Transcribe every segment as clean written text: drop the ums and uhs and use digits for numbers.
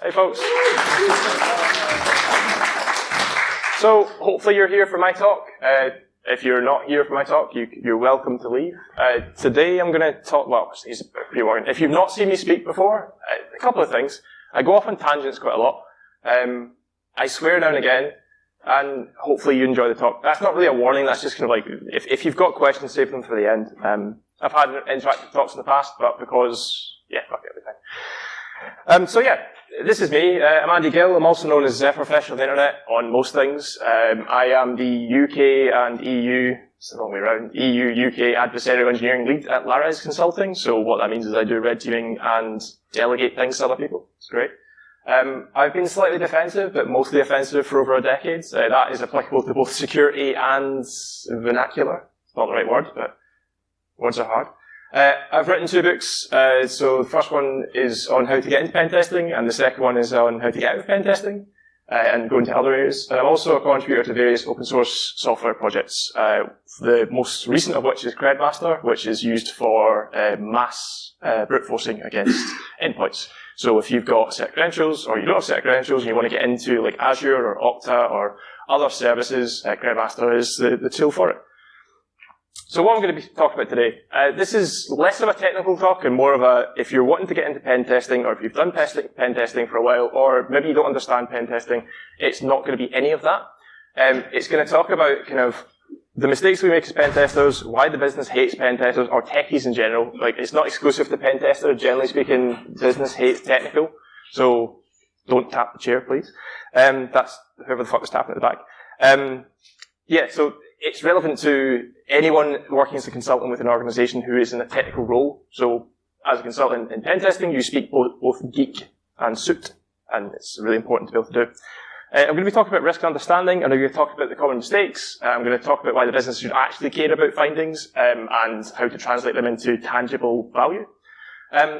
Hey folks. So hopefully you're here for my talk. If you're not here for my talk, you're welcome to leave. Today I'm going to talk, well, it's pre-warning. If you've not seen me speak before, a couple of things. I go off on tangents quite a lot. I swear now and again, and hopefully you enjoy the talk. That's not really a warning, that's just kind of like, if you've got questions, save them for the end. I've had interactive talks in the past, but because, fuck everything. So this is me. I'm Andy Gill. I'm also known as the professional of the internet on most things. I am the UK and EU, it's the wrong way around, EU-UK adversarial engineering lead at Lares Consulting. So what that means is I do red teaming and delegate things to other people. It's great. I've been slightly defensive, but mostly offensive for over a decade. That is applicable to both security and vernacular. It's not the right word, but words are hard. I've written 2 books. So the first one is on how to get into pen testing, and the second one is on how to get out of pen testing and go into other areas. And I'm also a contributor to various open source software projects. The most recent of which is CredMaster, which is used for mass brute forcing against endpoints. So if you've got set credentials, or you don't have set credentials, and you want to get into like Azure or Okta or other services, CredMaster is the tool for it. So what I'm going to be talking about today, this is less of a technical talk and more of a, if you're wanting to get into pen testing, or if you've done pen testing for a while, or maybe you don't understand pen testing, it's not going to be any of that. It's going to talk about kind of the mistakes we make as pen testers, why the business hates pen testers, or techies in general. Like, it's not exclusive to pen testers. Generally speaking, business hates technical. So don't tap the chair, please. That's whoever the fuck was tapping at the back. So it's relevant to anyone working as a consultant with an organization who is in a technical role. So as a consultant in pen testing, you speak both geek and suit, and it's really important to be able to do. I'm going to be talking about risk understanding, and I'm going to talk about the common mistakes. I'm going to talk about why the business should actually care about findings, and how to translate them into tangible value.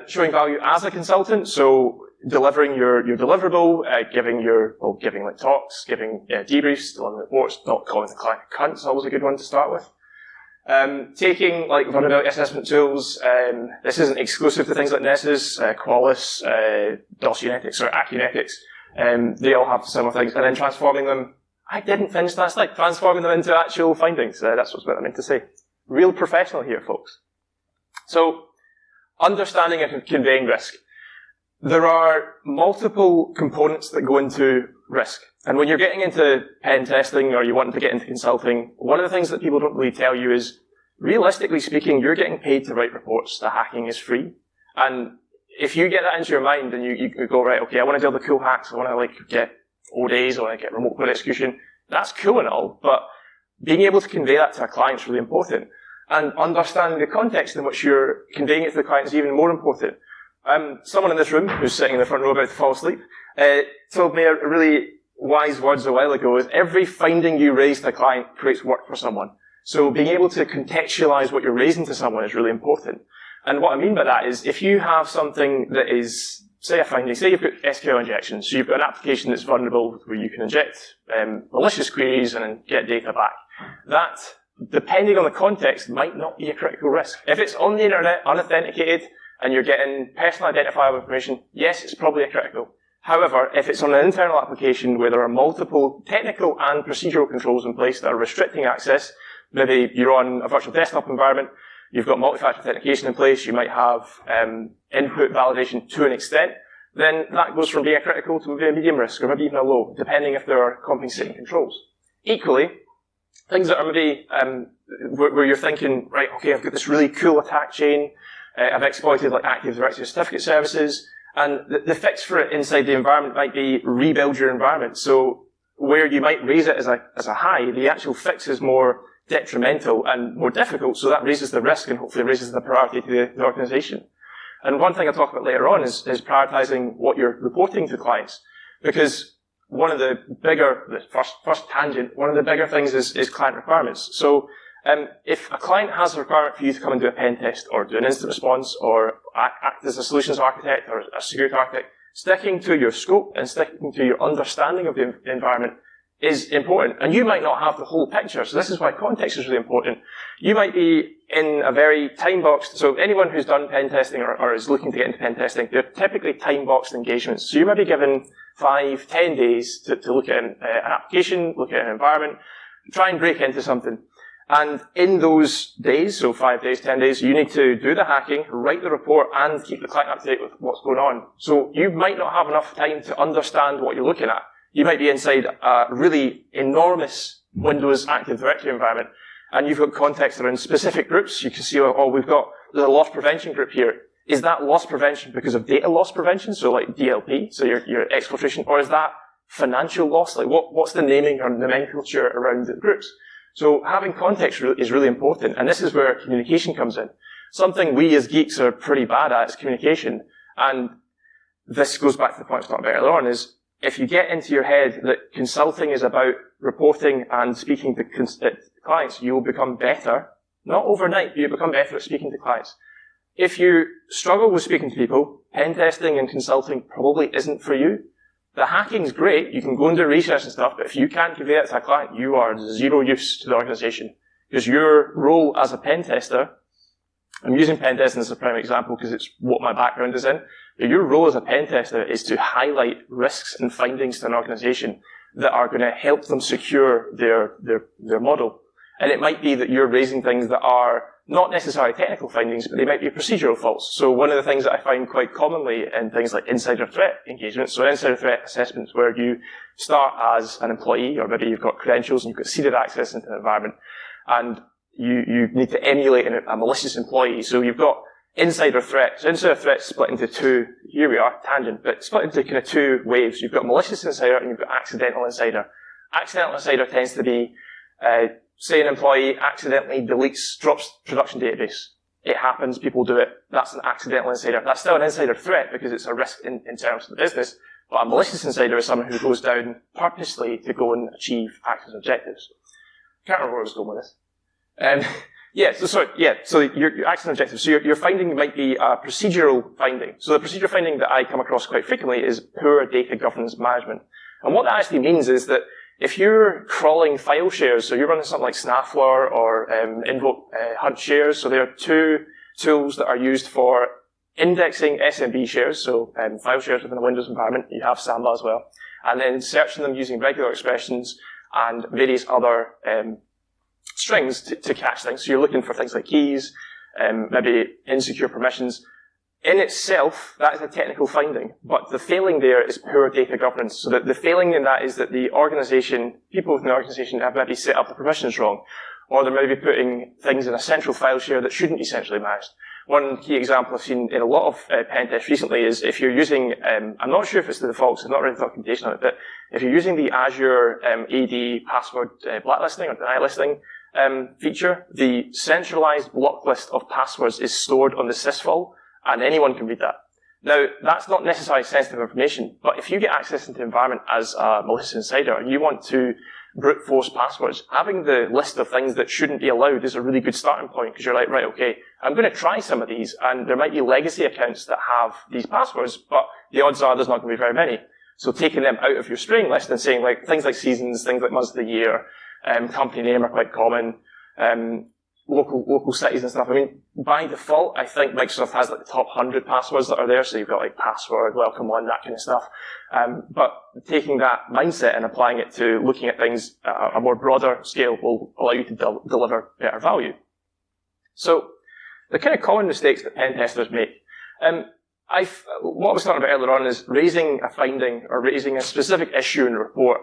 Showing value as a consultant, so delivering your deliverable, giving like talks, giving debriefs, delivering reports, not calling the client a cunt is always a good one to start with. Taking like vulnerability assessment tools, this isn't exclusive to things like Nessus, Qualys, DOSunetics or Acunetics. They all have similar things, and then transforming them. I didn't finish that slide. Transforming them into actual findings. That's what I meant to say. Real professional here, folks. So, understanding and conveying risk. There are multiple components that go into risk. And when you're getting into pen testing or you want to get into consulting, one of the things that people don't really tell you is, realistically speaking, you're getting paid to write reports. The hacking is free. And if you get that into your mind and you go, right, okay, I want to do all the cool hacks, I want to get ODAs, I want to get remote code execution, that's cool and all, but being able to convey that to a client is really important. And understanding the context in which you're conveying it to the client is even more important. Someone in this room, who's sitting in the front row about to fall asleep, told me a really wise words a while ago, is every finding you raise to a client creates work for someone. So being able to contextualize what you're raising to someone is really important. And what I mean by that is, if you have something that is, say a finding, say you've got SQL injections, so you've got an application that's vulnerable where you can inject malicious queries and then get data back. That, depending on the context, might not be a critical risk. If it's on the internet, unauthenticated, and you're getting personal identifiable information, yes, it's probably a critical. However, if it's on an internal application where there are multiple technical and procedural controls in place that are restricting access, maybe you're on a virtual desktop environment, you've got multi-factor authentication in place, you might have input validation to an extent, then that goes from being a critical to maybe a medium risk, or maybe even a low, depending if there are compensating controls. Equally, things that are maybe where you're thinking, right, okay, I've got this really cool attack chain, I've exploited like Active Directory Certificate services, and the fix for it inside the environment might be rebuild your environment. So where you might raise it as a high, the actual fix is more detrimental and more difficult, so that raises the risk and hopefully raises the priority to the organization. And one thing I'll talk about later on is prioritizing what you're reporting to clients. Because one of the first tangent, one of the bigger things is client requirements. So if a client has a requirement for you to come and do a pen test or do an incident response or act as a solutions architect or a security architect, sticking to your scope and sticking to your understanding of the environment is important. And you might not have the whole picture, so this is why context is really important. You might be in a very time-boxed, so anyone who's done pen testing or is looking to get into pen testing, they're typically time-boxed engagements. So you might be given 5, 10 days to look at an application, look at an environment, try and break into something. And in those days, so 5 days, 10 days, you need to do the hacking, write the report, and keep the client up to date with what's going on. So you might not have enough time to understand what you're looking at. You might be inside a really enormous Windows Active Directory environment, and you've got context around specific groups. You can see, oh, we've got the loss prevention group here. Is that loss prevention because of data loss prevention, so like DLP, so your exfiltration, or is that financial loss? Like what's the naming or nomenclature around the groups? So having context is really important, and this is where communication comes in. Something we as geeks are pretty bad at is communication, and this goes back to the point I was talking about earlier on, is if you get into your head that consulting is about reporting and speaking to clients, you will become better, not overnight, but you'll become better at speaking to clients. If you struggle with speaking to people, pen testing and consulting probably isn't for you. The hacking's great, you can go and do research and stuff, but if you can't convey that to a client, you are zero use to the organization. Because your role as a pen tester, I'm using pen testing as a prime example because it's what my background is in, but your role as a pen tester is to highlight risks and findings to an organization that are going to help them secure their model. And it might be that you're raising things that are not necessarily technical findings, but they might be procedural faults. So one of the things that I find quite commonly in things like insider threat engagements, so insider threat assessments where you start as an employee, or maybe you've got credentials and you've got seeded access into an environment, and you need to emulate a malicious employee. So you've got insider threat. So insider threat split into two, here we are, tangent, but split into kind of two waves. You've got malicious insider and you've got accidental insider. Accidental insider tends to be, say an employee accidentally drops production database. It happens, people do it. That's an accidental insider. That's still an insider threat because it's a risk in terms of the business. But a malicious insider is someone who goes down purposely to go and achieve actions objectives. Can't remember where I was going with this. So your action objective. So your finding might be a procedural finding. So the procedural finding that I come across quite frequently is poor data governance management. And what that actually means is that if you're crawling file shares, so you're running something like Snaffler or Invoke Hunt shares, so there are two tools that are used for indexing SMB shares, so file shares within a Windows environment. You have Samba as well. And then searching them using regular expressions and various other strings to catch things. So you're looking for things like keys, maybe insecure permissions. In itself, that is a technical finding, but the failing there is poor data governance. So that the failing in that is that the organization, people within the organization have maybe set up the permissions wrong, or they're maybe putting things in a central file share that shouldn't be centrally managed. One key example I've seen in a lot of pen tests recently is if you're using, I'm not sure if it's the default, so I've not read the documentation on it, but if you're using the Azure AD password blacklisting or deny listing feature, the centralized block list of passwords is stored on the sysvol, and anyone can read that. Now, that's not necessarily sensitive information, but if you get access into the environment as a malicious insider and you want to brute force passwords, having the list of things that shouldn't be allowed is a really good starting point, because you're like, right, okay, I'm going to try some of these, and there might be legacy accounts that have these passwords, but the odds are there's not going to be very many. So taking them out of your string list and saying like things like seasons, things like months of the year, company name are quite common, local cities and stuff. I mean, by default, I think Microsoft has like the top 100 passwords that are there, so you've got like password, welcome one, that kind of stuff. But taking that mindset and applying it to looking at things at a more broader scale will allow you to deliver better value. So, the kind of common mistakes that pen testers make. What I was talking about earlier on is raising a finding or raising a specific issue in a report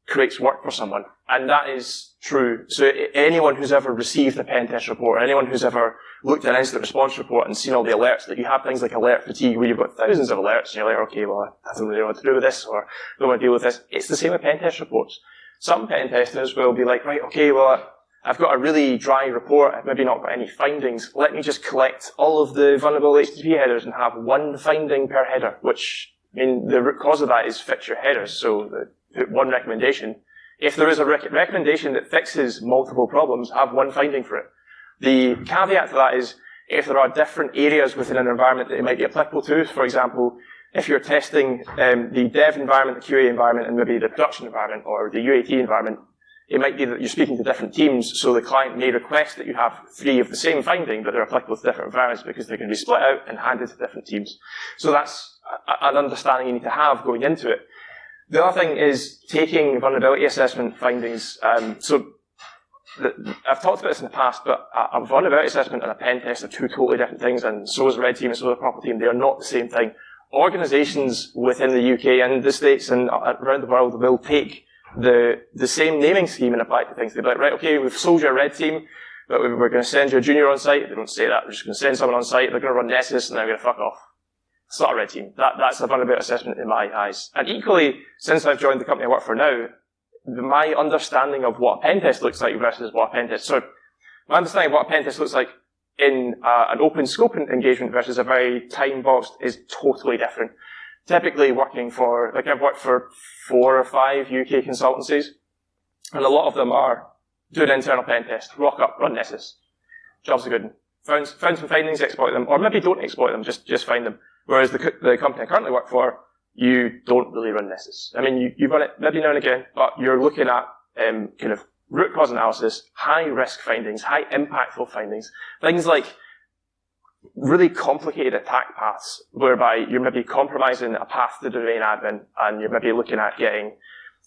creates work for someone. And that is true. So anyone who's ever received a pen test report, or anyone who's ever looked at an incident response report and seen all the alerts, that you have things like alert fatigue where you've got thousands of alerts and you're like, okay, well, I don't really know what to do with this, or I don't want to deal with this. It's the same with pen test reports. Some pen testers will be like, right, okay, well, I've got a really dry report, I've maybe not got any findings. Let me just collect all of the vulnerable HTTP headers and have one finding per header, which, I mean, the root cause of that is fix your headers. So put one recommendation. If there is a recommendation that fixes multiple problems, have one finding for it. The caveat to that is if there are different areas within an environment that it might be applicable to, for example, if you're testing the dev environment, the QA environment, and maybe the production environment or the UAT environment, it might be that you're speaking to different teams, so the client may request that you have 3 of the same finding, but they're applicable to different environments because they can be split out and handed to different teams. So that's an understanding you need to have going into it. The other thing is taking vulnerability assessment findings. I've talked about this in the past, but a vulnerability assessment and a pen test are 2 totally different things, and so is a red team and so is a purple team. They are not the same thing. Organisations within the UK and the States and around the world will take the same naming scheme and apply it to things. They'll be like, right, okay, we've sold you a red team, but we're going to send you a junior on site. They don't say that. We're just going to send someone on site, they're going to run Nessus, and they're going to fuck off. It's not a red team. That's a vulnerability assessment in my eyes. And equally, since I've joined the company I work for now, my understanding of what a pen test looks like versus what a pen test... So, my understanding of what a pen test looks like in an open scope engagement versus a very time-boxed is totally different. Typically working for, like I've worked for 4 or 5 UK consultancies, and a lot of them are do an internal pen test, rock up, run Nessus. Job's a good one. Found some findings, exploit them, or maybe don't exploit them, just find them. Whereas the company I currently work for, you don't really run Nessus. I mean, you run it maybe now and again, but you're looking at kind of root cause analysis, high risk findings, high impactful findings, things like really complicated attack paths, whereby you're maybe compromising a path to domain admin, and you're maybe looking at getting,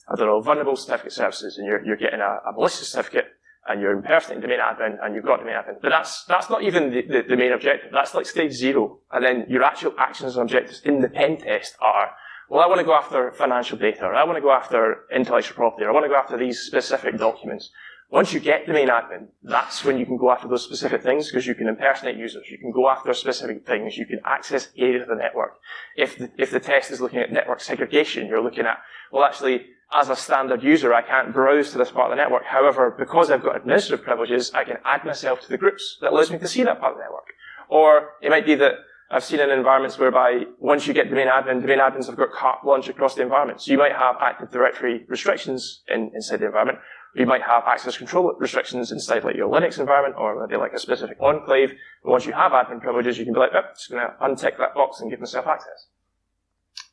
I don't know, vulnerable certificate services, and you're getting a malicious certificate, and you're impersonating domain admin, and you've got domain admin. But that's not even the main objective. That's like stage 0. And then your actual actions and objectives in the pen test are, well, I want to go after financial data, or I want to go after intellectual property, or I want to go after these specific documents. Once you get domain admin, that's when you can go after those specific things, because you can impersonate users, you can go after specific things, you can access areas of the network. If the test is looking at network segregation, you're looking at, well, actually, as a standard user, I can't browse to this part of the network. However, because I've got administrative privileges, I can add myself to the groups that allows me to see that part of the network. Or it might be that I've seen in environments whereby once you get domain admins have got carte blanche across the environment. So you might have Active Directory restrictions inside the environment. You might have access control restrictions inside like your Linux environment, or maybe like a specific enclave. But once you have admin privileges, you can be like, oh, I'm just going to untick that box and give myself access.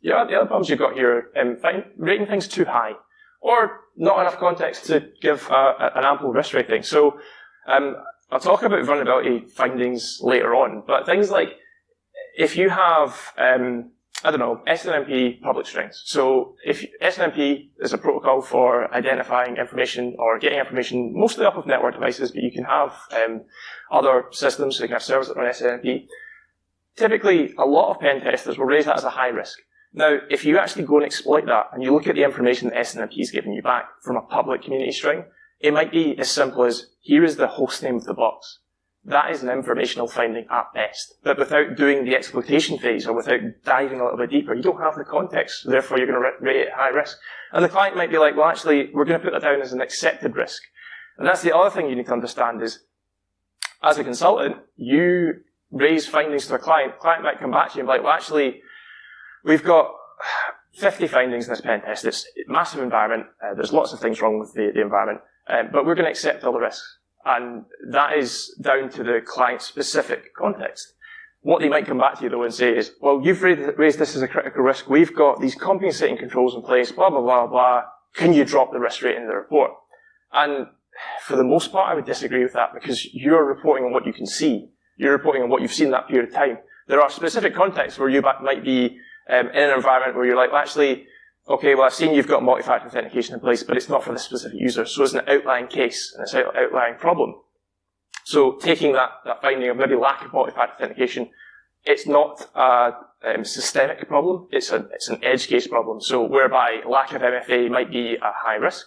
The other problems you've got here, rating things too high, or not enough context to give an ample risk rating. So I'll talk about vulnerability findings later on, but things like if you have, I don't know, SNMP public strings. So if SNMP is a protocol for identifying information or getting information mostly off of network devices, but you can have other systems, so you can have servers that run SNMP. Typically, a lot of pen testers will raise that as a high risk. Now, if you actually go and exploit that, and you look at the information that SNMP is giving you back from a public community string, it might be as simple as, here is the host name of the box. That is an informational finding at best. But without doing the exploitation phase, or without diving a little bit deeper, you don't have the context, so therefore you're going to rate it high risk. And the client might be like, well, actually, we're going to put that down as an accepted risk. And that's the other thing you need to understand is, as a consultant, you raise findings to a client might come back to you and be like, well, actually, we've got 50 findings in this pen test. It's a massive environment. There's lots of things wrong with the environment, but we're going to accept all the risks. And that is down to the client-specific context. What they might come back to you, though, and say is, well, you've raised this as a critical risk. We've got these compensating controls in place, blah, blah, blah, blah. Can you drop the risk rate in the report? And for the most part, I would disagree with that, because you're reporting on what you can see. You're reporting on what you've seen in that period of time. There are specific contexts where you might be in an environment where you're like, well, actually, okay, well, I've seen you've got multi-factor authentication in place, but it's not for this specific user. So it's an outlying case, and it's an outlying problem. So taking that finding of maybe lack of multi-factor authentication, it's not a systemic problem, it's an edge case problem. So whereby lack of MFA might be a high risk.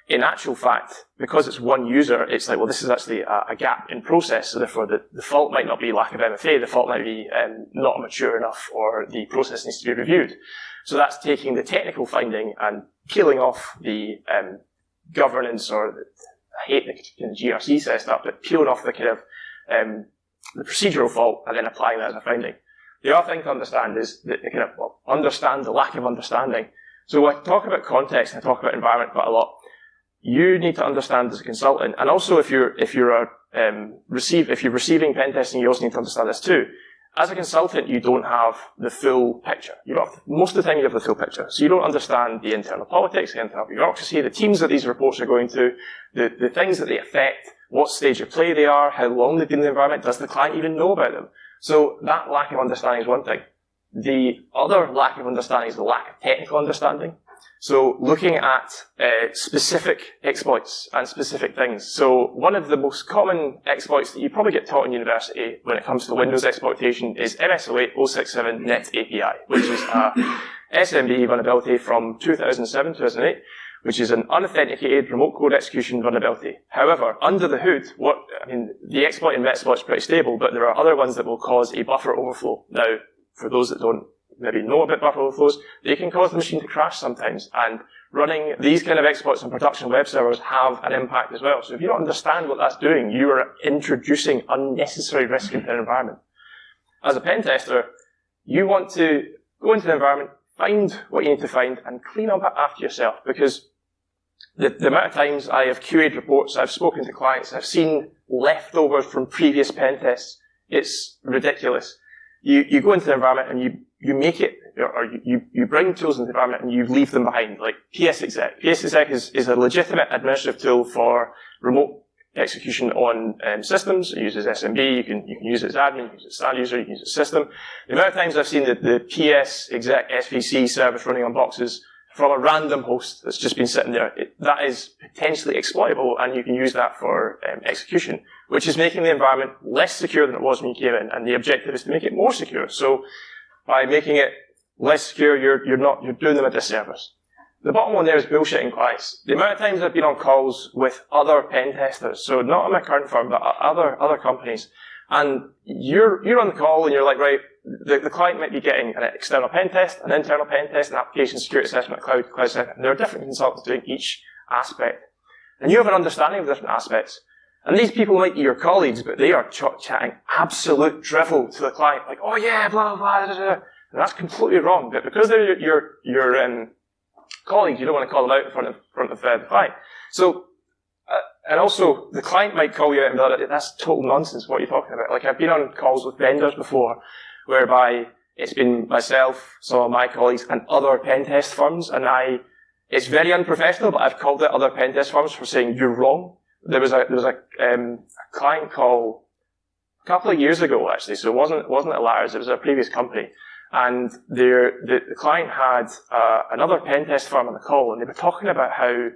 In actual fact, because it's one user, it's like, well, this is actually a gap in process, so therefore the fault might not be lack of MFA, the fault might be not mature enough, or the process needs to be reviewed. So that's taking the technical finding and peeling off the governance, or I hate the kind of GRC setup, but peeling off the kind of the procedural fault and then applying that as a finding. The other thing to understand is that they kind of understand the lack of understanding. So when I talk about context and I talk about environment quite a lot, you need to understand as a consultant, and also if you're receiving pen testing, you also need to understand this too. as a consultant, you don't have the full picture. Most of the time you have the full picture. So you don't understand the internal politics, the internal bureaucracy, the teams that these reports are going to, the things that they affect, what stage of play they are, how long they've been in the environment, does the client even know about them? So that lack of understanding is one thing. The other lack of understanding is the lack of technical understanding. So looking at specific exploits and specific things. So one of the most common exploits that you probably get taught in university when it comes to Windows exploitation is MS08-067 Net API, which is a SMB vulnerability from 2007-2008, which is an unauthenticated remote code execution vulnerability. However, under the hood, the exploit in Metasploit is pretty stable, but there are other ones that will cause a buffer overflow. Now, for those that don't maybe know about buffer overflows, they can cause the machine to crash sometimes, and running these kind of exploits on production web servers have an impact as well. So if you don't understand what that's doing, you are introducing unnecessary risk into an environment. As a pen tester, you want to go into the environment, find what you need to find, and clean up after yourself, because the amount of times I have QA'd reports, I've spoken to clients, I've seen leftovers from previous pen tests, it's ridiculous. You go into the environment and you make it, or you bring tools into the environment and you leave them behind, like PSExec. PSExec is a legitimate administrative tool for remote execution on systems. It uses SMB, you can use it as admin, you can use it as standard user, you can use it as system. The amount of times I've seen the PSExec SVC service running on boxes from a random host that's just been sitting there, that is potentially exploitable, and you can use that for execution, which is making the environment less secure than it was when you came in, and the objective is to make it more secure. So by making it less secure, you're doing them a disservice. The bottom one there is bullshitting clients. The amount of times I've been on calls with other pen testers, so not in my current firm, but other companies, and you're on the call and you're like, right, the client might be getting an external pen test, an internal pen test, an application security assessment, cloud assessment, and there are different consultants doing each aspect. And you have an understanding of the different aspects. And these people might be your colleagues, but they are chatting absolute drivel to the client, like, oh yeah, blah, blah, blah, blah. And that's completely wrong. But because they're your colleagues, you don't want to call them out in front of the client. So, and also, the client might call you out and be like, that's total nonsense, what are you talking about? Like, I've been on calls with vendors before, whereby it's been myself, some of my colleagues, and other pen test firms, and it's very unprofessional, but I've called out other pen test firms for saying, you're wrong. There was a client call a couple of years ago, actually, so it wasn't at Lars, it was a previous company, and the client had another pen test firm on the call, and they were talking about how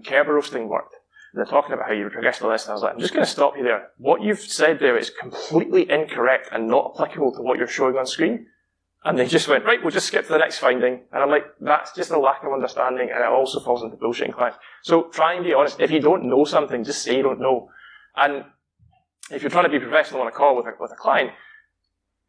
Kerber roasting worked. They're talking about how you progress the list, and I was like, I'm just going to stop you there. What you've said there is completely incorrect and not applicable to what you're showing on screen. And they just went, right, we'll just skip to the next finding. And I'm like, that's just a lack of understanding, and it also falls into bullshitting clients. So try and be honest. If you don't know something, just say you don't know. And if you're trying to be professional on a call with a client,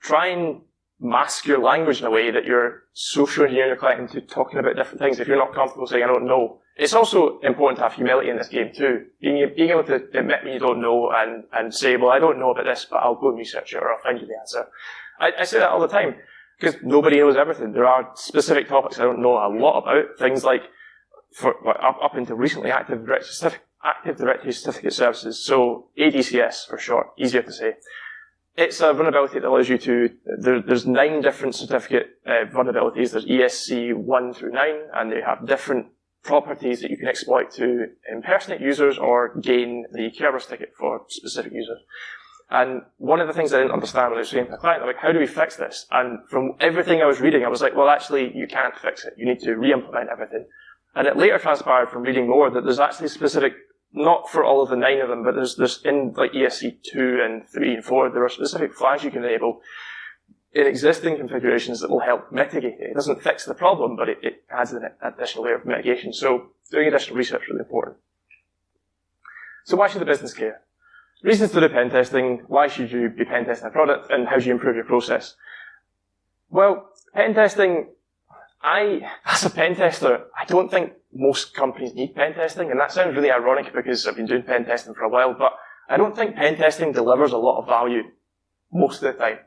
try and mask your language in a way that you're social engineering your client into talking about different things. If you're not comfortable saying, I don't know. It's also important to have humility in this game too. Being able to admit when you don't know and say, well, I don't know about this, but I'll go and research it, or I'll find you the answer. I say that all the time, because nobody knows everything. There are specific topics I don't know a lot about, things like, up into recently Active Directory Certificate Services, so ADCS for short, easier to say. It's a vulnerability that allows you to, there's 9 different certificate vulnerabilities. There's ESC 1 through 9, and they have different properties that you can exploit to impersonate users or gain the Kerberos ticket for specific users. And one of the things I didn't understand when I was saying to the client, like, how do we fix this? And from everything I was reading, I was like, well, actually, you can't fix it. You need to re-implement everything. And it later transpired from reading more that there's actually specific, not for all of the 9 of them, but there's in like ESC 2 and 3 and 4, there are specific flags you can enable in existing configurations that will help mitigate it. It doesn't fix the problem, but it adds an additional layer of mitigation. So doing additional research is really important. So why should the business care? Reasons to do pen testing, why should you be pen testing a product, and how do you improve your process? Well, pen testing, as a pen tester, I don't think most companies need pen testing, and that sounds really ironic because I've been doing pen testing for a while, but I don't think pen testing delivers a lot of value most of the time.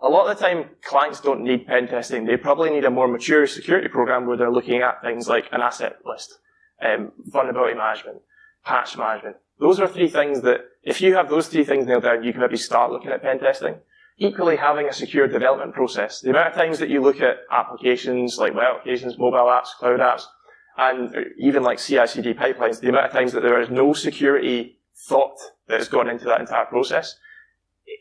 A lot of the time, clients don't need pen testing. They probably need a more mature security program where they're looking at things like an asset list, vulnerability management, patch management. Those are 3 things that, if you have those 3 things nailed down, you can maybe start looking at pen testing. equally having a secure development process. The amount of times that you look at applications like web applications, mobile apps, cloud apps, and even like CI/CD pipelines, the amount of times that there is no security thought that has gone into that entire process,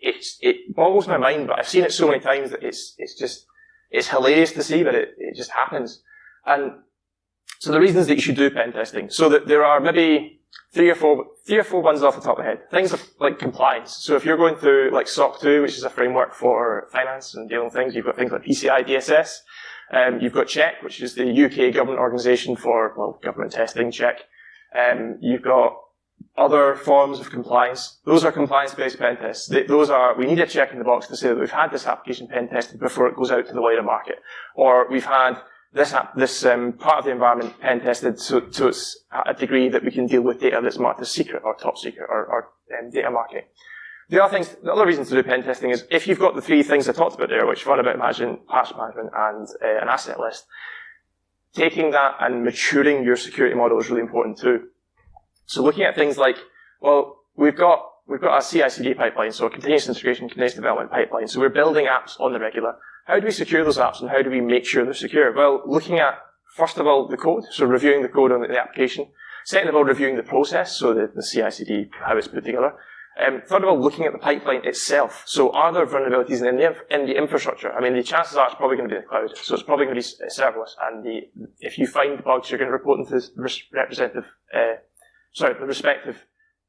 it boggles my mind, but I've seen it so many times that it's hilarious to see, but it just happens. And so the reasons that you should do pen testing, so that there are maybe three or four ones off the top of my head. Things like compliance. So if you're going through like SOC 2, which is a framework for finance and dealing with things, you've got things like PCI DSS. You've got CHECK, which is the UK government organisation for, well, government testing, CHECK. You've got other forms of compliance. Those are compliance-based pen tests. We need a check in the box to say that we've had this application pen tested before it goes out to the wider market. Or we've had this part of the environment pen tested so it's at a degree that we can deal with data that's marked as secret or top secret or data marketing. The other reason to do pen testing is if you've got the three things I talked about there, which vulnerability management, patch management, and an asset list, taking that and maturing your security model is really important too. So looking at things like, well, we've got a CI/CD pipeline, so a continuous integration, continuous development pipeline. So we're building apps on the regular. How do we secure those apps and how do we make sure they're secure? Well, looking at, first of all, the code, so reviewing the code on the application. Second of all, reviewing the process, so the CI/CD, how it's put together. Third of all, looking at the pipeline itself. So are there vulnerabilities in the infrastructure? I mean, the chances are it's probably going to be in the cloud. So it's probably going to be serverless. And if you find bugs, you're going to report them to the respective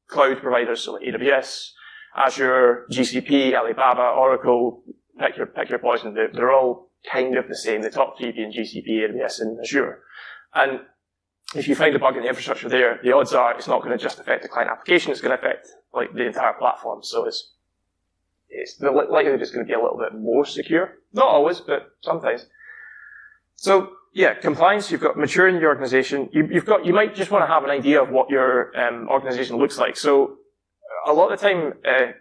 cloud providers, so like AWS, Azure, GCP, Alibaba, Oracle, pick your poison. They're all kind of the same. The top three being GCP, AWS, and Azure. And if you find a bug in the infrastructure there, the odds are it's not going to just affect the client application, it's going to affect like the entire platform. So it's the likelihood it's going to be a little bit more secure. Not always, but sometimes. So yeah, compliance, you've got maturing your organization. You might just want to have an idea of what your organization looks like. So a lot of the time,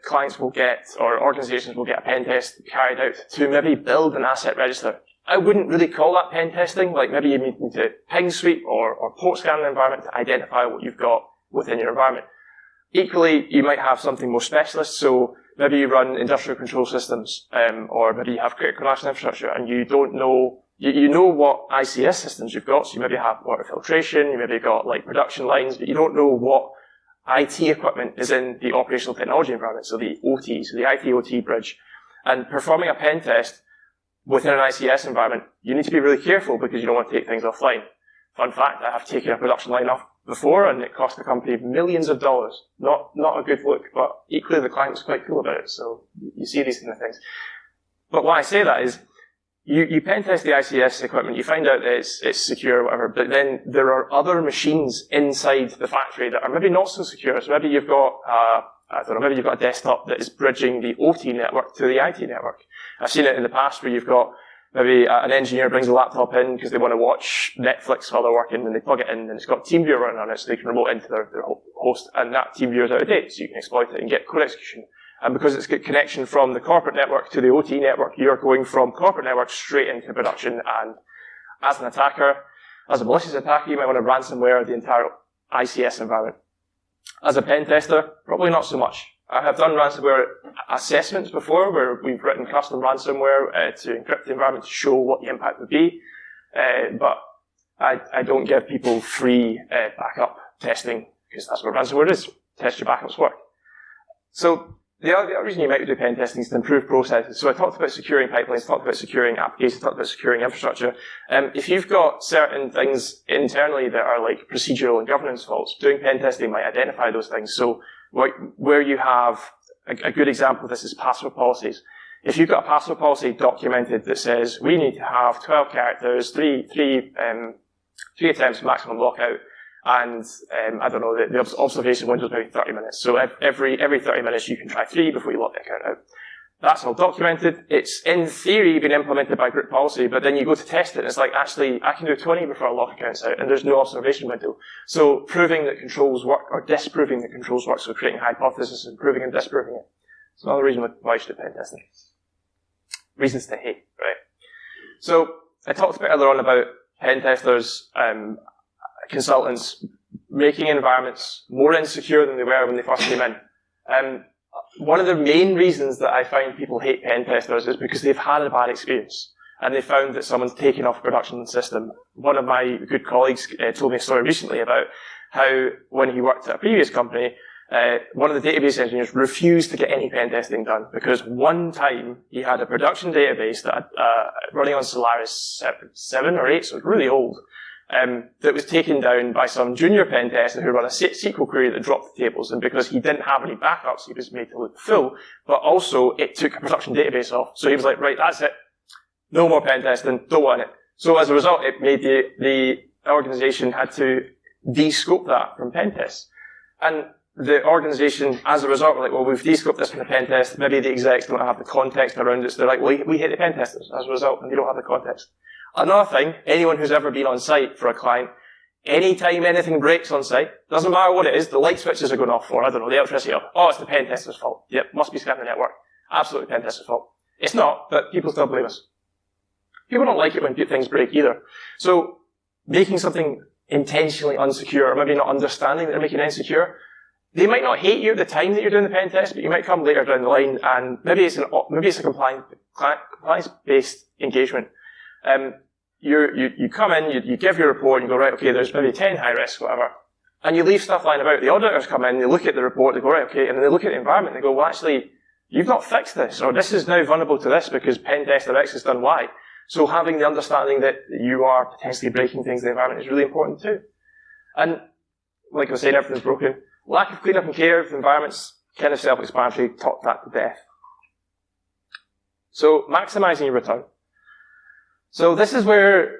clients will get, or organizations will get a pen test carried out to maybe build an asset register. I wouldn't really call that pen testing. Like maybe you need to ping sweep or port scan an environment to identify what you've got within your environment. Equally, you might have something more specialist. So maybe you run industrial control systems, or maybe you have critical national infrastructure and you don't know, you know what ICS systems you've got. So you maybe have water filtration, you maybe got like production lines, but you don't know what IT equipment is in the operational technology environment. So the OT, so the IT-OT bridge. And performing a pen test within an ICS environment, you need to be really careful because you don't want to take things offline. Fun fact, I have taken a production line off before and it cost the company millions of dollars. Not a good look, but equally the client was quite cool about it. So you see these kind of things. But why I say that is, you pen test the ICS equipment, you find out that it's secure or whatever, but then there are other machines inside the factory that are maybe not so secure. So maybe you've got, maybe you've got a desktop that is bridging the OT network to the IT network. I've seen it in the past where you've got maybe an engineer brings a laptop in because they want to watch Netflix while they're working and they plug it in and it's got TeamViewer running on it so they can remote into their host and that TeamViewer is out of date so you can exploit it and get code execution. And because it's got connection from the corporate network to the OT network, you're going from corporate network straight into production. And as an attacker, as a malicious attacker, you might want to ransomware the entire ICS environment. As a pen tester, probably not so much. I have done ransomware assessments before where we've written custom ransomware to encrypt the environment to show what the impact would be. But I don't give people free backup testing because that's what ransomware is. Test your backups work. So the other reason you might do pen testing is to improve processes. So I talked about securing pipelines, talked about securing applications, talked about securing infrastructure. If you've got certain things internally that are like procedural and governance faults, doing pen testing might identify those things. So where you have a good example of this is password policies. If you've got a password policy documented that says we need to have 12 characters, three attempts maximum lockout, and I don't know, the observation window is maybe 30 minutes. So every 30 minutes you can try 3 before you lock the account out. That's all documented. It's in theory been implemented by group policy, but then you go to test it and it's like, actually, I can do 20 before I lock accounts out, and there's no observation window. So proving that controls work, or disproving that controls work, so creating a hypothesis and proving and disproving it. It's another reason why you should do pen testing. Reasons to hate, right? So I talked a bit earlier on about pen testers, consultants making environments more insecure than they were when they first came in. one of the main reasons that I find people hate pen testers is because they've had a bad experience. And they found that someone's taken off a production system. One of my good colleagues told me a story recently about how when he worked at a previous company, one of the database engineers refused to get any pen testing done because one time he had a production database that running on Solaris 7 or 8, so it's really old, that was taken down by some junior pen tester who ran a SQL query that dropped the tables, and because he didn't have any backups, he was made to look full, but also it took a production database off. So he was like, right, that's it. No more pen testing, don't want it. So as a result, it made the organization had to de-scope that from pen tests. And the organization, as a result, were like, well, we've de-scoped this from the pen test. Maybe the execs don't have the context around it. So they're like, well, we hate the pen testers as a result, and they don't have the context. Another thing, anyone who's ever been on site for a client, anytime anything breaks on site, doesn't matter what it is, the light switches are going off for, I don't know, the electricity up. Oh, it's the pen tester's fault. Yep, must be scanning the network. Absolutely pen tester's fault. It's not, but people still blame us. People don't like it when things break either. So making something intentionally unsecure, or maybe not understanding that they're making it insecure, they might not hate you at the time that you're doing the pen test, but you might come later down the line and maybe it's a compliance-based engagement. You come in, you give your report, and you go, right, okay, there's maybe 10 high risks, whatever, and you leave stuff lying about. The auditors come in, they look at the report, they go, right, okay, and then they look at the environment, and they go, well, actually, you've not fixed this, or this is now vulnerable to this because pen tester X has done Y. So having the understanding that you are potentially breaking things in the environment is really important too. And like I was saying, everything's broken. Lack of cleanup and care of the environment's kind of self-explanatory, taught that to death. So maximizing your return. So this is where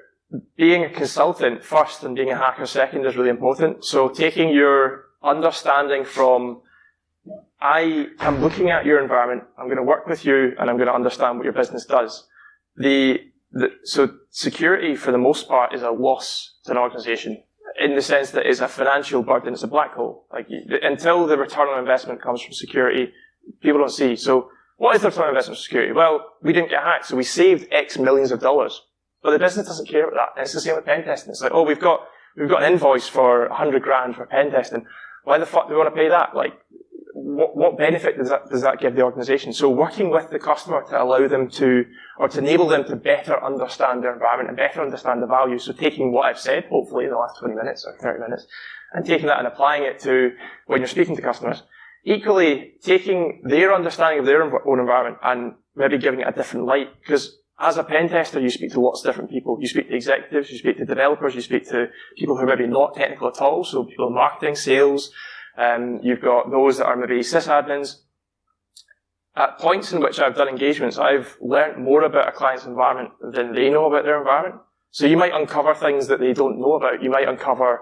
being a consultant first and being a hacker second is really important. So taking your understanding from, I am looking at your environment, I'm going to work with you, and I'm going to understand what your business does. So security, for the most part, is a loss to an organization in the sense that it's a financial burden, it's a black hole. Like, until the return on investment comes from security, people don't see. So what is the return on investment for security? Well, we didn't get hacked, so we saved X millions of dollars. But the business doesn't care about that. And it's the same with pen testing. It's like, oh, we've got an invoice for 100 grand for pen testing. Why the fuck do we want to pay that? Like, what benefit does that give the organization? So working with the customer to allow them to, or to enable them to better understand their environment and better understand the value. So taking what I've said, hopefully in the last 20 minutes or 30 minutes, and taking that and applying it to when you're speaking to customers. Equally, taking their understanding of their own environment and maybe giving it a different light. Because as a pen tester, you speak to lots of different people. You speak to executives, you speak to developers, you speak to people who are maybe not technical at all. So people in marketing, sales. You've got those that are maybe sysadmins. At points in which I've done engagements, I've learned more about a client's environment than they know about their environment. So you might uncover things that they don't know about. You might uncover,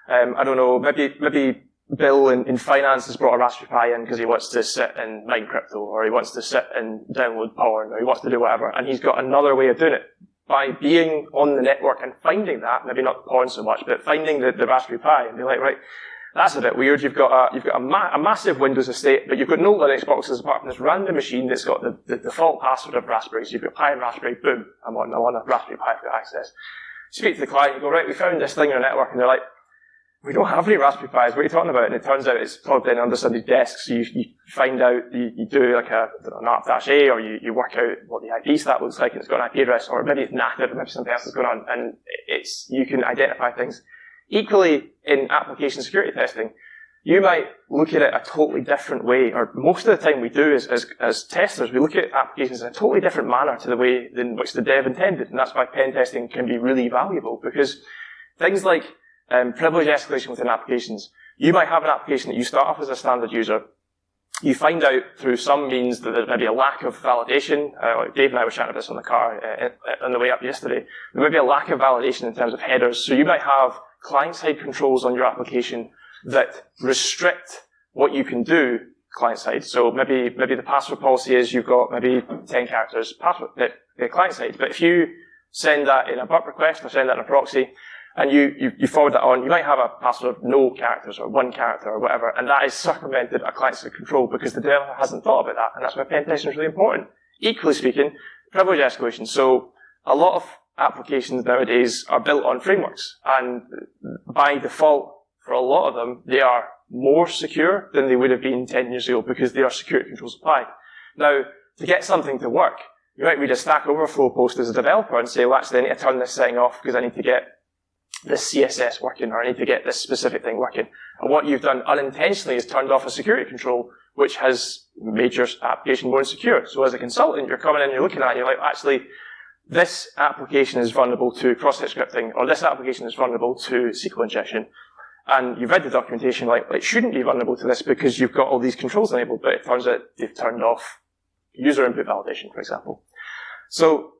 I don't know, maybe Bill in finance has brought a Raspberry Pi in because he wants to sit and mine crypto, or he wants to sit and download porn, or he wants to do whatever, and he's got another way of doing it. By being on the network and finding that, maybe not porn so much, but finding the Raspberry Pi and be like, right, that's a bit weird. You've got a massive Windows estate, but you've got no Linux boxes apart from this random machine that's got the default password of Raspberry. So you've got Pi and Raspberry, boom, I'm on a Raspberry Pi, I've got access. Speak to the client, you go, right, we found this thing on the network, and they're like, we don't have any Raspberry Pis, what are you talking about? And it turns out it's plugged in under somebody's desk, so you find out, you do like an ARP-A, or you work out what the IP stack looks like, and it's got an IP address, or maybe it's native, or maybe something else is going on, and you can identify things. Equally, in application security testing, you might look at it a totally different way, or most of the time we do as testers, we look at applications in a totally different manner to the way in which the dev intended, and that's why pen testing can be really valuable, because things like privilege escalation within applications, you might have an application that you start off as a standard user, you find out through some means that there's maybe a lack of validation, like Dave and I were chatting about this on the car on the way up yesterday, there may be a lack of validation in terms of headers, so you might have client-side controls on your application that restrict what you can do client-side. So maybe the password policy is you've got maybe 10 characters password client-side. But if you send that in a BURP request or send that in a proxy, and you forward that on, you might have a password of no characters or one character or whatever, and that is circumvented a client-side control because the developer hasn't thought about that, and that's why pen testing is really important. Equally speaking, privilege escalation. So a lot of applications nowadays are built on frameworks, and by default, for a lot of them, they are more secure than they would have been 10 years ago because there are security controls applied. Now, to get something to work, you might read a Stack Overflow post as a developer and say, well, actually, I need to turn this setting off because I need to get this CSS working, or I need to get this specific thing working. And what you've done unintentionally is turned off a security control which has made your application more insecure. So as a consultant, you're coming in, you're looking at it, you're like, actually, this application is vulnerable to cross-site scripting, or this application is vulnerable to SQL injection. And you've read the documentation, like, it shouldn't be vulnerable to this because you've got all these controls enabled, but it turns out they've turned off user input validation, for example. So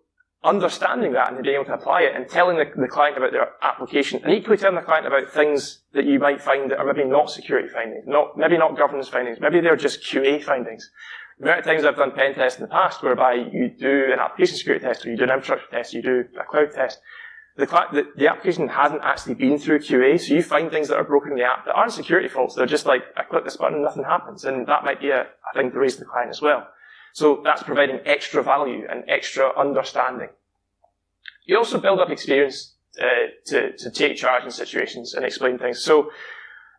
understanding that and being able to apply it and telling the client about their application, and equally telling the client about things that you might find that are maybe not security findings, maybe not governance findings, maybe they're just QA findings. The amount of times I've done pen tests in the past whereby you do an application security test, or you do an infrastructure test, you do a cloud test, the application hasn't actually been through QA, so you find things that are broken in the app that aren't security faults. They're just like, I click this button and nothing happens, and that might be a thing to raise to the client as well. So that's providing extra value and extra understanding. You also build up experience to take charge in situations and explain things. So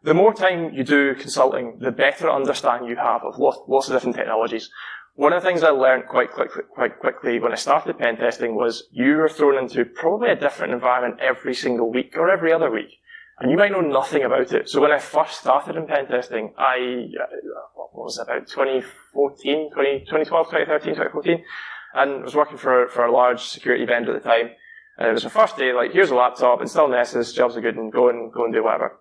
the more time you do consulting, the better understanding you have of lots of different technologies. One of the things I learned quite quickly when I started pen testing was you were thrown into probably a different environment every single week or every other week. And you might know nothing about it. So when I first started in pen testing, what was it, about 2012, 2013, 2014, and I was working for a large security vendor at the time. And it was my first day, like, here's a laptop, install Nessus, jobs are good, and go and do whatever.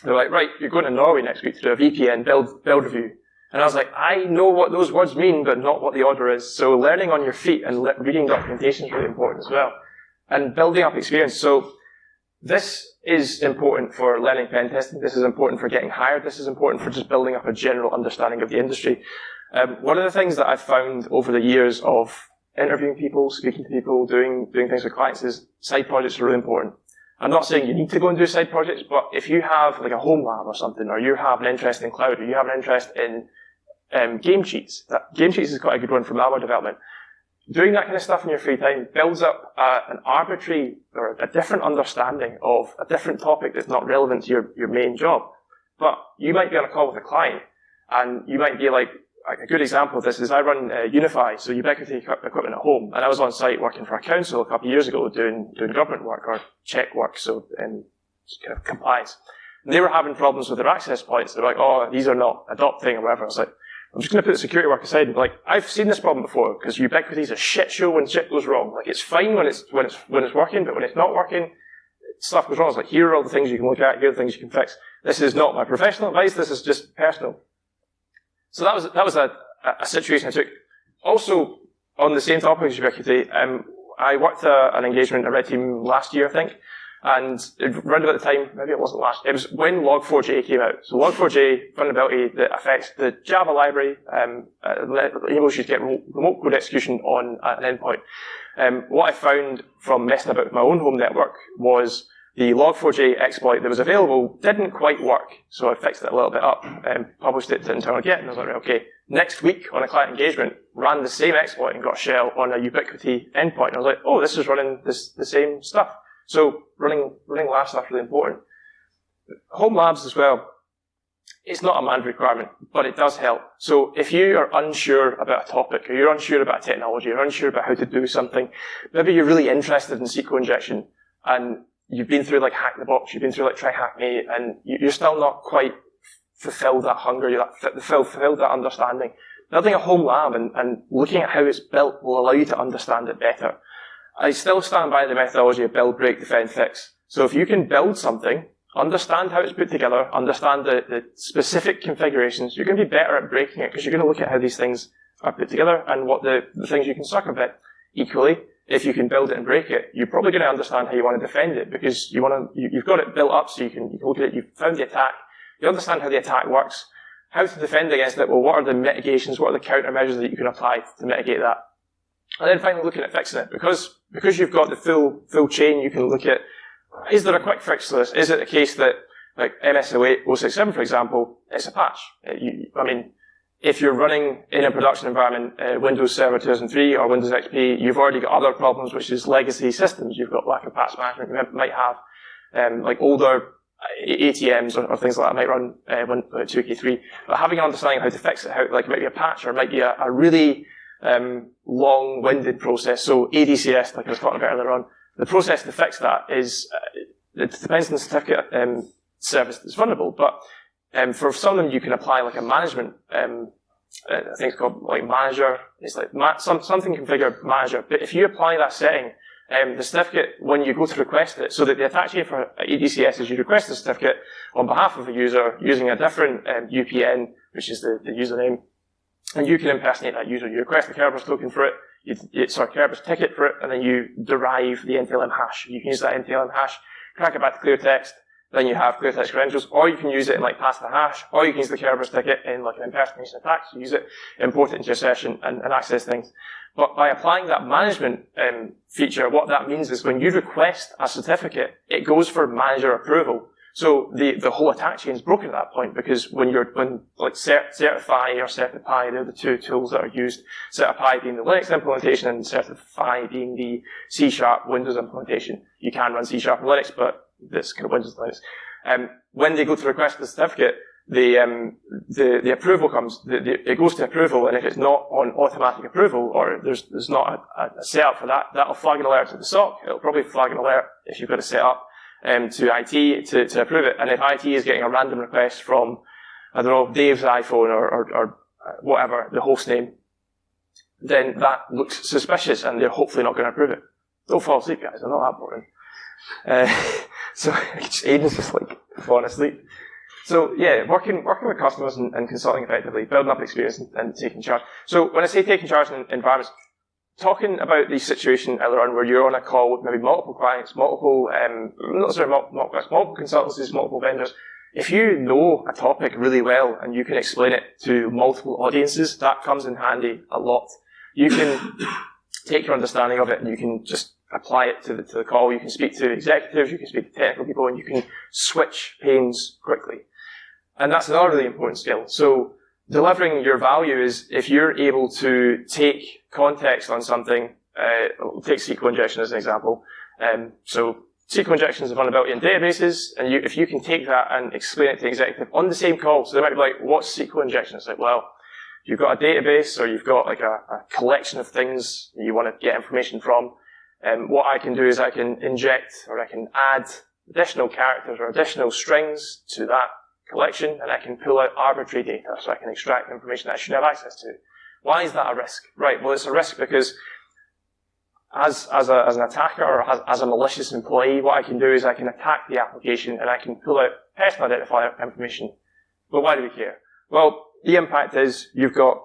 They're like, right, you're going to Norway next week to do a VPN build review. And I was like, I know what those words mean, but not what the order is. So learning on your feet and reading documentation is really important as well. And building up experience. So this is important for learning pen testing. This is important for getting hired. This is important for just building up a general understanding of the industry. One of the things that I've found over the years of interviewing people, speaking to people, doing things with clients is side projects are really important. I'm not saying you need to go and do side projects, but if you have like a home lab or something, or you have an interest in cloud, or you have an interest in game cheats, game cheats is quite a good one for malware development. Doing that kind of stuff in your free time builds up an arbitrary or a different understanding of a different topic that's not relevant to your main job. But you might be on a call with a client, and you might be like, a good example of this is I run Unify, so Ubiquity equipment at home, and I was on site working for a council a couple of years ago doing government work or check work, so kind of compliance. And they were having problems with their access points. They're like, oh, these are not adopting or whatever. I was like, I'm just going to put the security work aside and be like, I've seen this problem before because Ubiquity is a shit show when shit goes wrong. Like, it's fine when it's working, but when it's not working, stuff goes wrong. It's like, here are all the things you can look at, here are the things you can fix. This is not my professional advice, this is just personal. So that was a situation I took. Also, on the same topic as Ubiquity, I worked an engagement, a red team last year, I think, and around about the time, maybe it wasn't last, it was when Log4j came out. So Log4j, vulnerability that affects the Java library, enables you to get remote code execution on an endpoint. What I found from messing about with my own home network was the Log4j exploit that was available didn't quite work, so I fixed it a little bit up and published it to internal Git, and I was like, right, okay, next week on a client engagement, ran the same exploit and got a shell on a Ubiquity endpoint, and I was like, oh, this is running the same stuff. So running lab stuff is really important. Home labs as well, it's not a mandatory requirement, but it does help. So if you are unsure about a topic, or you're unsure about a technology, or unsure about how to do something, maybe you're really interested in SQL injection, and you've been through like Hack the Box, you've been through like Try Hack Me, and you're still not quite fulfilled that hunger, fulfilled that understanding. Building a home lab and looking at how it's built will allow you to understand it better. I still stand by the methodology of build, break, defend, fix. So if you can build something, understand how it's put together, understand the specific configurations, you're going to be better at breaking it because you're going to look at how these things are put together and what the things you can suck a bit. Equally, if you can build it and break it, you're probably going to understand how you want to defend it because you've got it built up so you can look at it, you've found the attack, you understand how the attack works, how to defend against it, well, what are the mitigations, what are the countermeasures that you can apply to mitigate that? And then finally looking at fixing it. Because you've got the full chain, you can look at, is there a quick fix to this? Is it a case that, like MS08 067, for example, it's a patch? If you're running in a production environment, Windows Server 2003 or Windows XP, you've already got other problems, which is legacy systems. You've got lack of patch management. You might have like older ATMs or things like that might run 2K3, but having an understanding of how to fix it, how like it might be a patch or it might be a really long-winded process. So ADCS, like I was talking about earlier on, the process to fix that is it depends on the certificate service that's vulnerable. But for some of them, you can apply like a management. I think it's called like manager. It's like something configure manager. But if you apply that setting, the certificate, when you go to request it, so that the attack for ADCS is you request the certificate on behalf of a user using a different UPN, which is the username, and you can impersonate that user. You request the Kerberos token for it, Kerberos ticket for it, and then you derive the NTLM hash. You can use that NTLM hash, crack it back to clear text, then you have clear text credentials, or you can use it in like pass the hash, or you can use the Kerberos ticket in like an impersonation attack, so use it, import it into your session, and access things. But by applying that management feature, what that means is when you request a certificate, it goes for manager approval. So the whole attack chain is broken at that point, because when like Certify or Certify, they're the two tools that are used. Certify being the Linux implementation and Certify being the C# Windows implementation. You can run C# and Linux, but this kind of Windows Linux. When they go to request the certificate, the approval comes, it goes to approval, and if it's not on automatic approval, or there's not a setup for that, that'll flag an alert to the SOC. It'll probably flag an alert if you've got it set up to IT to approve it. And if IT is getting a random request from, I don't know, Dave's iPhone or whatever, the host name, then that looks suspicious, and they're hopefully not going to approve it. Don't fall asleep, guys. I'm not that boring. So Aiden's just like falling asleep. So yeah, working with customers and consulting effectively, building up experience and taking charge. So when I say taking charge in environments, talking about the situation earlier on where you're on a call with maybe multiple clients, multiple consultancies, multiple vendors. If you know a topic really well and you can explain it to multiple audiences, that comes in handy a lot. You can take your understanding of it and you can just apply it to the call. You can speak to executives, you can speak to technical people, and you can switch panes quickly. And that's another really important skill. So delivering your value is if you're able to take context on something, take SQL injection as an example. So SQL injection is a vulnerability in databases, and if you can take that and explain it to the executive on the same call, so they might be like, what's SQL injection? It's like, well, you've got a database or you've got like a collection of things that you want to get information from. What I can do is I can inject or I can add additional characters or additional strings to that collection, and I can pull out arbitrary data, so I can extract information that I shouldn't have access to. Why is that a risk? Right, well, it's a risk because as an attacker or as a malicious employee, what I can do is I can attack the application and I can pull out personal identifier information. But why do we care? Well, the impact is you've got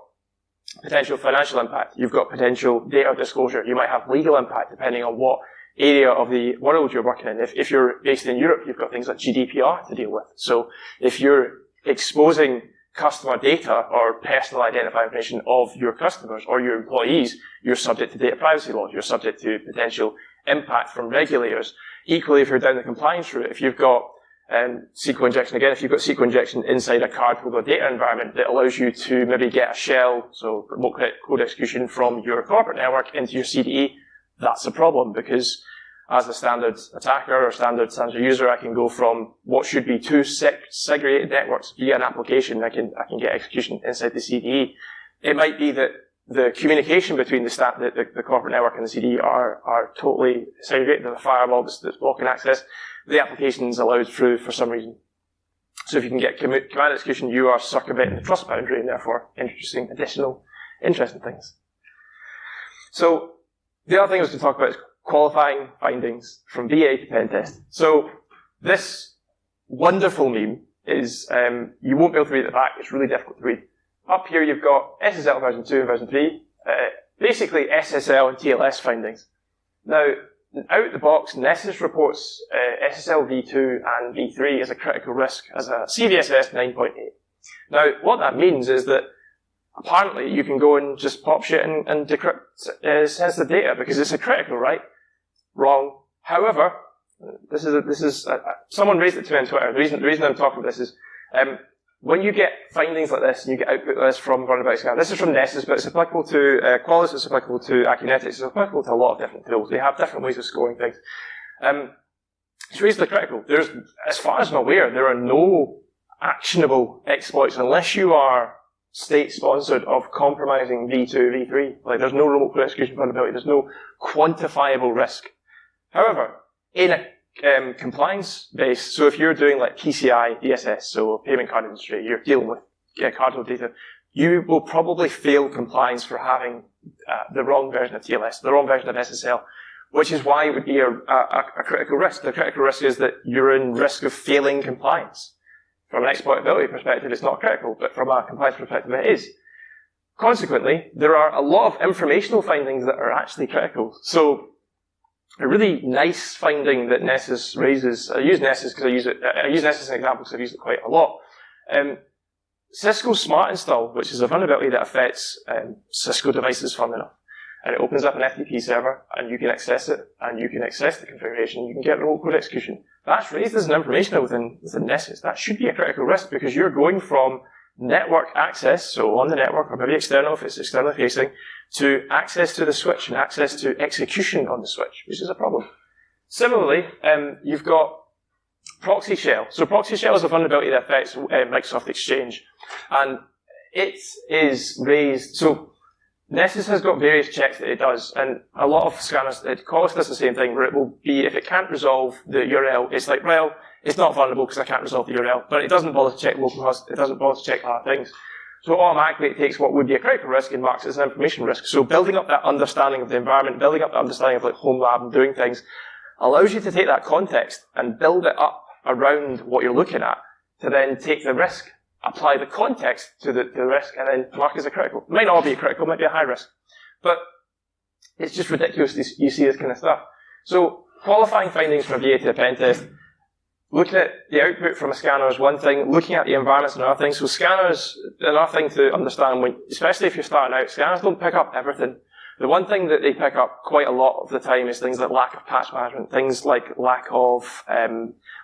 potential financial impact, you've got potential data disclosure, you might have legal impact depending on what area of the world you're working in. If you're based in Europe, you've got things like GDPR to deal with. So if you're exposing customer data or personal identifying information of your customers or your employees, you're subject to data privacy laws, you're subject to potential impact from regulators. Equally, if you're down the compliance route, if you've got SQL injection, again, if you've got SQL injection inside a card holder data environment that allows you to maybe get a shell, so remote code execution from your corporate network into your CDE, that's a problem, because as a standard attacker or standard user, I can go from what should be two segregated networks via an application. I can get execution inside the CDE. It might be that the communication between the corporate network and the CDE are totally segregated. There's a firewall that's blocking access. The application is allowed through for some reason. So if you can get command execution, you are circumventing the trust boundary and therefore introducing additional interesting things. So the other thing I was going to talk about is qualifying findings from VA to Pentest. So this wonderful meme is, you won't be able to read it back, it's really difficult to read. Up here you've got SSL version 2 and version 3, basically SSL and TLS findings. Now, out of the box, Nessus reports SSL v2 and v3 as a critical risk as a CVSS 9.8. Now, what that means is that apparently you can go and just pop shit and decrypt sensitive data because it's a critical, right? Wrong. However, this is someone raised it to me on Twitter. The reason I'm talking about this is when you get findings like this and you get output like this from vulnerability scan. This is from Nessus, but it's applicable to Qualys, it's applicable to Acunetics, it's applicable to a lot of different tools. They have different ways of scoring things. it's reasonably critical. There's, as far as I'm aware, there are no actionable exploits unless you are state-sponsored of compromising V2, V3. Like, there's no remote code execution vulnerability. There's no quantifiable risk. However, in a compliance base, so if you're doing like PCI, DSS, so payment card industry, you're dealing with cardinal data, you will probably fail compliance for having the wrong version of TLS, the wrong version of SSL, which is why it would be a critical risk. The critical risk is that you're in risk of failing compliance. From an exploitability perspective, it's not critical, but from a compliance perspective, it is. Consequently, there are a lot of informational findings that are actually critical. So, a really nice finding that Nessus raises, I use Nessus because I use Nessus as an example because I've used it quite a lot. Cisco Smart Install, which is a vulnerability that affects Cisco devices, fun enough. And it opens up an FTP server, and you can access it, and you can access the configuration, you can get remote code execution. That's raised as an information within Nessus. That should be a critical risk, because you're going from network access, so on the network, or maybe external if it's externally facing, to access to the switch, and access to execution on the switch, which is a problem. Similarly, you've got Proxy Shell. So Proxy Shell is a vulnerability that affects Microsoft Exchange, and it is raised, so Nessus has got various checks that it does, and a lot of scanners, it calls this the same thing, where it will be, if it can't resolve the URL, it's like, well, it's not vulnerable because I can't resolve the URL, but it doesn't bother to check localhost, it doesn't bother to check other things. So automatically it takes what would be a critical risk and marks it as an information risk. So building up that understanding of the environment, building up that understanding of like home lab and doing things, allows you to take that context and build it up around what you're looking at, to then take the risk, apply the context to the risk, and then mark as a critical. It might not be a critical, it might be a high risk. But it's just ridiculous you see this kind of stuff. So qualifying findings from a VA to a pen test, looking at the output from a scanner is one thing, looking at the environment's another thing. So scanners, another thing to understand, especially if you're starting out, scanners don't pick up everything. The one thing that they pick up quite a lot of the time is things like lack of patch management, things like lack of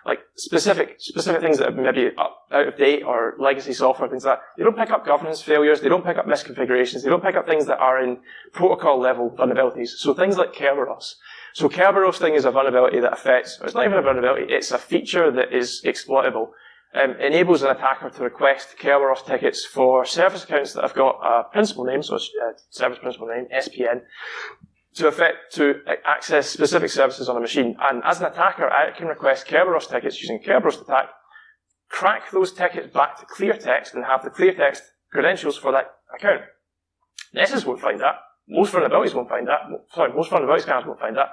like specific things that are maybe out of date or legacy software, things like that. They don't pick up governance failures, they don't pick up misconfigurations, they don't pick up things that are in protocol level vulnerabilities. So things like Kerberos. So Kerberos thing is a vulnerability that affects, or it's not even a vulnerability, it's a feature that is exploitable. Enables an attacker to request Kerberos tickets for service accounts that have got a principal name, so it's service principal name, SPN, to access specific services on a machine. And as an attacker, I can request Kerberos tickets using Kerberos attack, crack those tickets back to clear text, and have the clear text credentials for that account. Nessus won't find that. Most vulnerabilities won't find that. Most vulnerability scanners won't find that.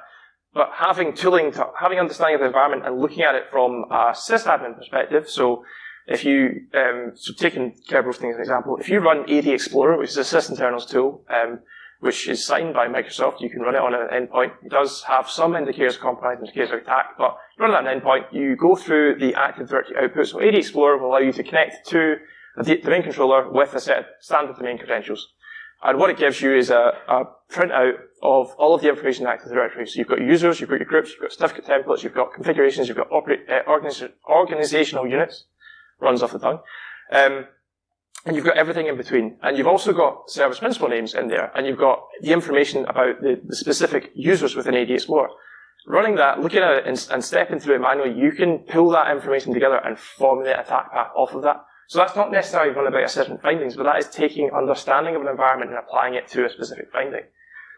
But having tooling, having understanding of the environment and looking at it from a sysadmin perspective, so if you, so taking Kerberos thing as an example, if you run AD Explorer, which is a sysinternals tool, which is signed by Microsoft, you can run it on an endpoint. It does have some indicators of compromise, indicators of attack, but you run it on an endpoint, you go through the Active Directory output, so AD Explorer will allow you to connect to the domain controller with a set of standard domain credentials. And what it gives you is a printout of all of the information in Active Directory. So you've got your users, you've got your groups, you've got certificate templates, you've got configurations, you've got organizational units, runs off the tongue, and you've got everything in between. And you've also got service principal names in there, and you've got the information about the specific users within AD Explorer. Running that, looking at it and stepping through it manually, you can pull that information together and formulate an attack path off of that. So that's not necessarily vulnerability assessment findings, but that is taking understanding of an environment and applying it to a specific finding.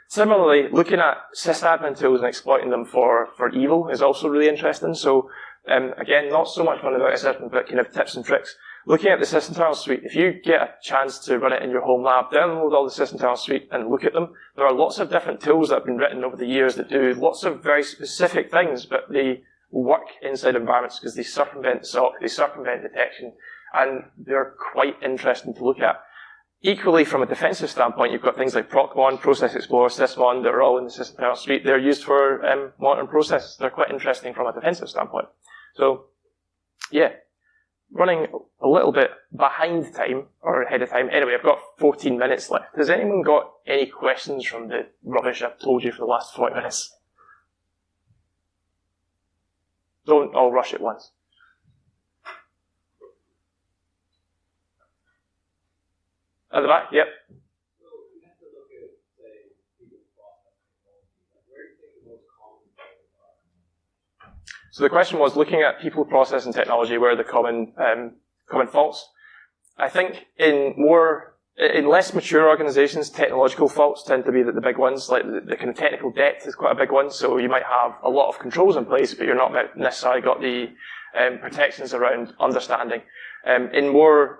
Similarly, looking at sysadmin tools and exploiting them for evil is also really interesting. So, again, not so much vulnerability assessment, but kind of tips and tricks. Looking at the sysinternals suite, if you get a chance to run it in your home lab, download all the sysinternals suite and look at them. There are lots of different tools that have been written over the years that do lots of very specific things, but they work inside environments because they circumvent the SOC, they circumvent detection, and they're quite interesting to look at. Equally, from a defensive standpoint, you've got things like Procmon, Process Explorer, Sysmon, that are all in the sysinternals suite. They're used for monitoring processes. They're quite interesting from a defensive standpoint. So, yeah, running a little bit behind time, or ahead of time. Anyway, I've got 14 minutes left. Has anyone got any questions from the rubbish I've told you for the last 40 minutes? Don't all rush at once. At the back, yep. So we have to look at, say, people's process technology. Where do you think the most common things are? So the question was, looking at people, process, and technology, where are the common faults? I think in less mature organizations, technological faults tend to be the big ones, like the kind of technical debt is quite a big one, so you might have a lot of controls in place, but you're not necessarily got the protections around understanding. In more,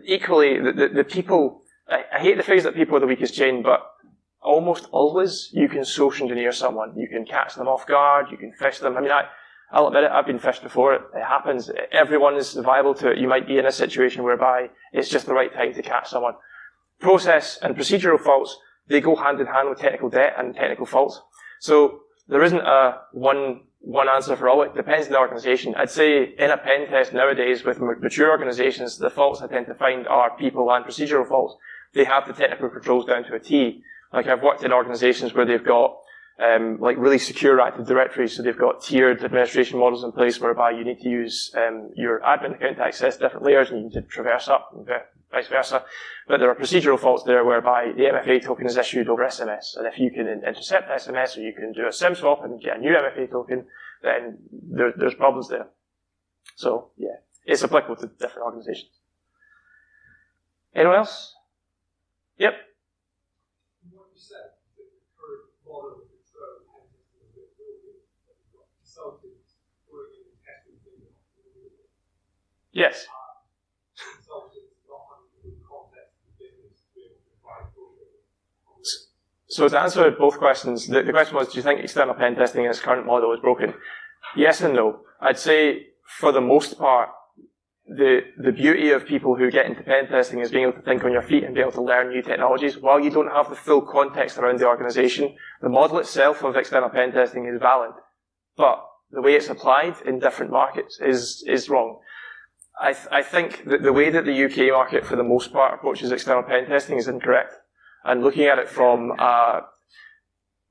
equally, the people, I hate the phrase that people are the weakest chain, but almost always you can social engineer someone. You can catch them off guard, you can fish them. I mean, I'll admit it, I've been fished before, it happens. Everyone is viable to it. You might be in a situation whereby it's just the right time to catch someone. Process and procedural faults, they go hand in hand with technical debt and technical faults. So there isn't a one answer for all. It depends on the organization. I'd say in a pen test nowadays with mature organizations, the faults I tend to find are people and procedural faults. They have the technical controls down to a T. Like I've worked in organizations where they've got like really secure Active Directories, so they've got tiered administration models in place whereby you need to use your admin account to access different layers and you need to traverse up and vice versa. But there are procedural faults there whereby the MFA token is issued over SMS, and if you can intercept SMS or you can do a SIM swap and get a new MFA token, then there's problems there. So yeah, it's applicable to different organizations. Anyone else? Yep. What you said, the current model of control and a bit broken, that you've got consultants working and testing things. Yes. Consultants not having the context of the business to be able to provide bullshit. So to answer both questions, the question was, do you think external pen testing in its current model is broken? Yes and no. I'd say, for the most part, the beauty of people who get into pen testing is being able to think on your feet and be able to learn new technologies. While you don't have the full context around the organization, the model itself of external pen testing is valid. But the way it's applied in different markets is wrong. I think that the way that the UK market, for the most part, approaches external pen testing is incorrect. And looking at it from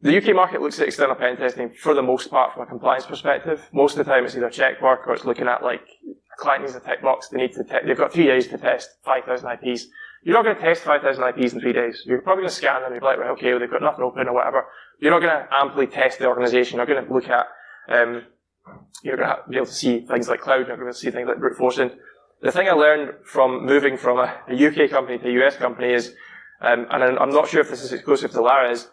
the UK market looks at external pen testing, for the most part, from a compliance perspective. Most of the time it's either check work or it's looking at, like, a client needs a tick box, they've got 3 days to test 5,000 IPs. You're not going to test 5,000 IPs in 3 days. You're probably going to scan them, you're like, right, okay, well, they've got nothing open or whatever. You're not going to amply test the organization. You're going to look at, you're going to be able to see things like cloud, you're going to see things like brute forcing. The thing I learned from moving from a UK company to a US company is, and I'm not sure if this is exclusive to Lara, is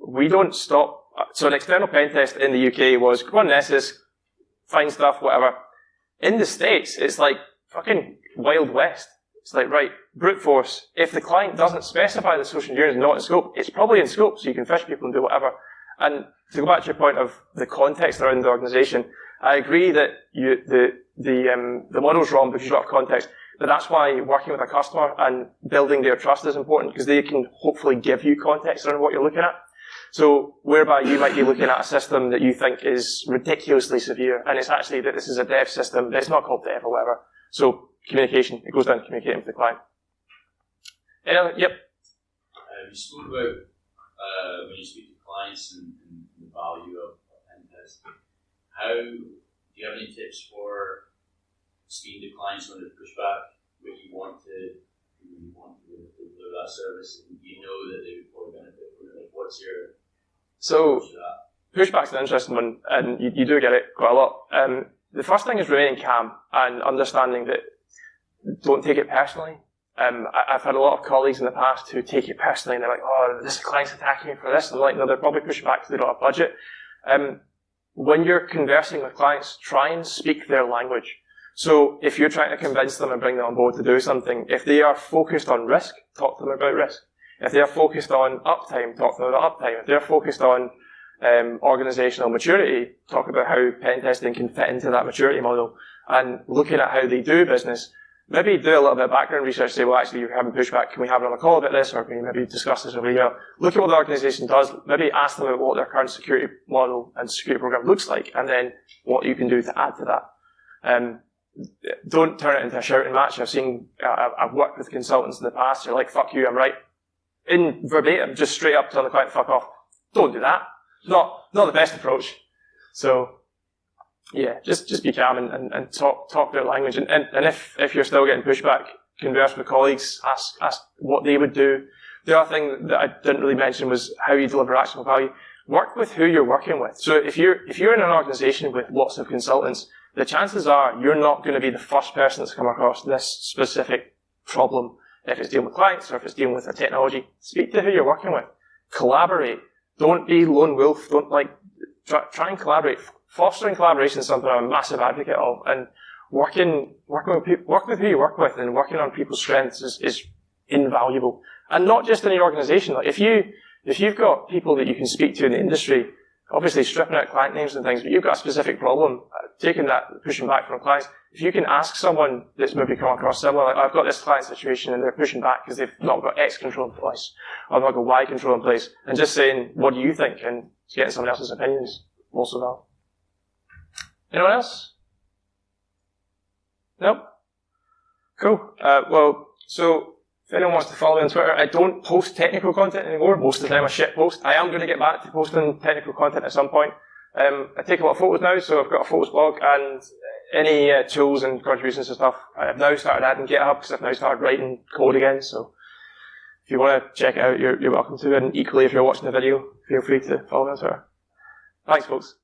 we don't stop. So an external pen test in the UK was go on Nessus, find stuff, whatever. In the States, it's like fucking Wild West. It's like, right, brute force. If the client doesn't specify the social engineering is not in scope, it's probably in scope, so you can fish people and do whatever. And to go back to your point of the context around the organization, I agree that the model's wrong because you don't have context. But that's why working with a customer and building their trust is important, because they can hopefully give you context around what you're looking at. So whereby you might be looking at a system that you think is ridiculously severe, and it's actually that this is a dev system, it's not called dev or whatever. So communication, it goes down to communicating with the client. Yep. You spoke about when you speak to clients and the value of pen testing. Do you have any tips for speaking to clients when they push back, when you want to deliver that service, and you know that they would probably benefit from it? Like, what's your So pushback's an interesting one, and you do get it quite a lot. The first thing is remaining calm and understanding that don't take it personally. I've had a lot of colleagues in the past who take it personally, and they're like, oh, this client's attacking me for this. And I'm like, no, they're probably pushing back because they don't have budget. When you're conversing with clients, try and speak their language. So if you're trying to convince them and bring them on board to do something, if they are focused on risk, talk to them about risk. If they're focused on uptime, talk to them about uptime. If they're focused on organizational maturity, talk about how pen testing can fit into that maturity model. And looking at how they do business, maybe do a little bit of background research, say, well, actually, you're having pushback, can we have it on a call about this, or can we maybe discuss this over email? Look at what the organization does, maybe ask them about what their current security model and security program looks like, and then what you can do to add to that. Don't turn it into a shouting match. I've worked with consultants in the past, they're like, fuck you, I'm right. In verbatim, just straight up telling the client, fuck off. Don't do that. Not the best approach. So, yeah, just be calm and talk their language. And if you're still getting pushback, converse with colleagues, ask what they would do. The other thing that I didn't really mention was how you deliver actionable value. work with who you're working with. So if you're in an organization with lots of consultants, the chances are you're not going to be the first person that's come across this specific problem. If it's dealing with clients or if it's dealing with a technology, speak to who you're working with. Collaborate. Don't be lone wolf. Don't try and collaborate. Fostering collaboration is something I'm a massive advocate of, and work with who you work with, and working on people's strengths is invaluable. And not just in your organization. Like if you've got people that you can speak to in the industry, obviously stripping out client names and things, but you've got a specific problem, taking that, pushing back from clients, if you can ask someone that's maybe come across similar, like, I've got this client situation and they're pushing back because they've not got X control in place, or they've not got Y control in place, and just saying, what do you think, and getting someone else's opinions also well. Anyone else? Nope? Cool. So if anyone wants to follow me on Twitter, I don't post technical content anymore. Most of the time I shit post. I am going to get back to posting technical content at some point. I take a lot of photos now, so I've got a photos blog, and any tools and contributions and stuff, I've now started adding GitHub because I've now started writing code again. So if you want to check it out, you're welcome to. And equally, if you're watching the video, feel free to follow me on Twitter. Thanks, folks.